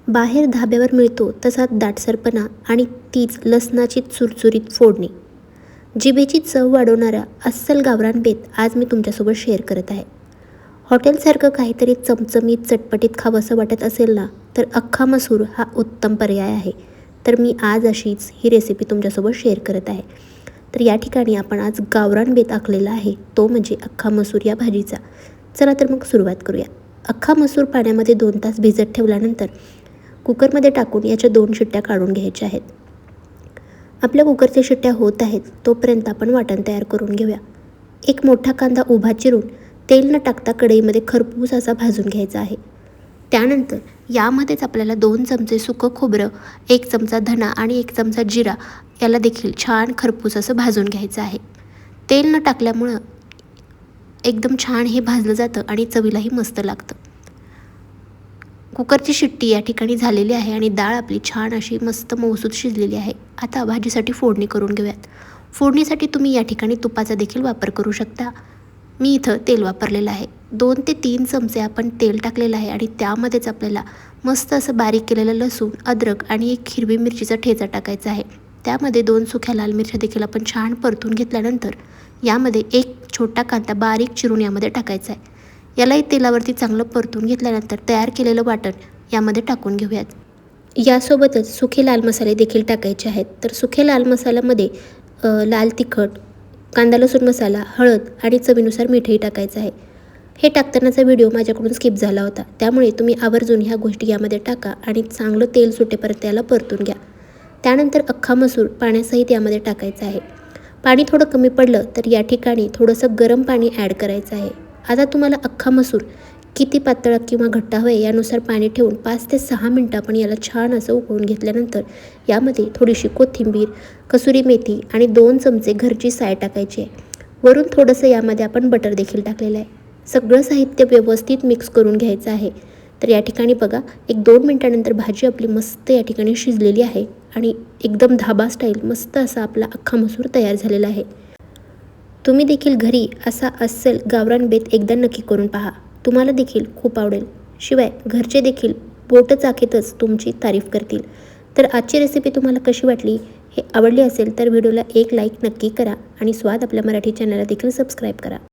बाहेर धाब्यावर मिळतो तसा दाटसरपणा आणि तीच लसणाची चुरचुरीत फोडणी. जिभेची चव वाढवणारा अस्सल गावरान बेत आज मी तुमच्यासोबत शेअर करत आहे. हॉटेलसारखं काहीतरी चमचमीत चटपटीत खावंसं वाटत असेल ना, तर अख्खा मसूर हा उत्तम पर्याय आहे. तर मी आज अशीच ही रेसिपी तुमच्यासोबत शेअर करत आहे. तर या ठिकाणी आपण आज गावरान बेत आखलेला आहे, तो म्हणजे अख्खा मसूर या भाजीचा. चला तर मग सुरुवात करूया. अख्खा मसूर पाण्यामध्ये 2 तास भिजत ठेवल्यानंतर कुकरमध्ये टाकून याच्या 2 शिट्ट्या काढून घ्यायच्या आहेत. आपल्या कुकरच्या शिट्ट्या होत आहेत तोपर्यंत आपण वाटण तयार करून घेऊया. एक मोठा कांदा उभा चिरून तेल न टाकता कढईमध्ये खरपूस असा भाजून घ्यायचा आहे. त्यानंतर यामध्येच आपल्याला 2 चमचे सुकं खोबरं, 1 चमचा धना आणि 1 चमचा जिरा याला देखील छान खरपूस असं भाजून घ्यायचं आहे. तेल न टाकल्यामुळं एकदम छान हे भाजलं जातं आणि चवीलाही मस्त लागतं. कुकरची शिट्टी या ठिकाणी झालेली आहे आणि डाळ आपली छान अशी मस्त मऊसूत शिजलेली आहे. आता भाजीसाठी फोडणी करून घेऊयात. फोडणीसाठी तुम्ही या ठिकाणी तुपाचा देखील वापर करू शकता. मी इथं तेल वापरलेलं आहे. 2 ते 3 चमचे आपण तेल टाकलेलं आहे आणि त्यामध्येच आपल्याला मस्त असं बारीक केलेलं लसूण, अद्रक आणि 1 हिरवी मिरचीचा ठेचा टाकायचा आहे. त्यामध्ये 2 सुक्या लाल मिरच्या देखील आपण छान परतून घेतल्यानंतर यामध्ये 1 छोटा कांदा बारीक चिरून यामध्ये टाकायचा आहे. यालाही तेलावरती चांगलं परतून घेतल्यानंतर तयार केलेलं वाटण यामध्ये टाकून घेऊयात. यासोबतच सुखे लाल मसाले देखील टाकायचे आहेत. तर सुखे लाल मसाल्यामध्ये लाल तिखट, कांदा लसूण मसाला, हळद आणि चवीनुसार मीठही टाकायचं आहे. हे टाकतानाचा व्हिडिओ माझ्याकडून स्किप झाला होता, त्यामुळे तुम्ही आवर्जून ह्या गोष्टी यामध्ये टाका आणि चांगलं तेल सुटेपर्यंत याला परतून घ्या. त्यानंतर अख्खा मसूर पाण्यासहित यामध्ये टाकायचं आहे. पाणी थोडं कमी पडलं तर या ठिकाणी थोडंसं गरम पाणी ॲड करायचं आहे. आता तुम्हाला अख्खा मसूर किती पातळ किंवा घट्ट हवे यानुसार पाणी ठेवून 5 ते 6 मिनटं आपण याला छान असं उकळून घेतल्यानंतर यामध्ये थोडीशी कोथिंबीर, कसुरी मेथी आणि 2 चमचे घरची साय टाकायची आहे. वरून थोडंसं यामध्ये आपण बटर देखील टाकलेलं आहे. सगळं साहित्य व्यवस्थित मिक्स करून घ्यायचं आहे. तर या ठिकाणी बघा 1-2 मिनटानंतर भाजी आपली मस्त या ठिकाणी शिजलेली आहे आणि एकदम धाबा स्टाईल मस्त असा आपला अख्खा मसूर तयार झालेला आहे. तुम्ही देखील घरी असा अस्सल गावरान बेत एकदा नक्की करून पहा. तुम्हाला देखील खूप आवडेल. शिवाय घरचे देखील बोट चाखीतच तुमची तारीफ करतील. तर आजची रेसिपी तुम्हाला कशी वाटली? हे आवडली असेल तर व्हिडिओला एक लाईक नक्की करा आणि स्वाद आपल्या मराठी चॅनलला देखील सबस्क्राईब करा.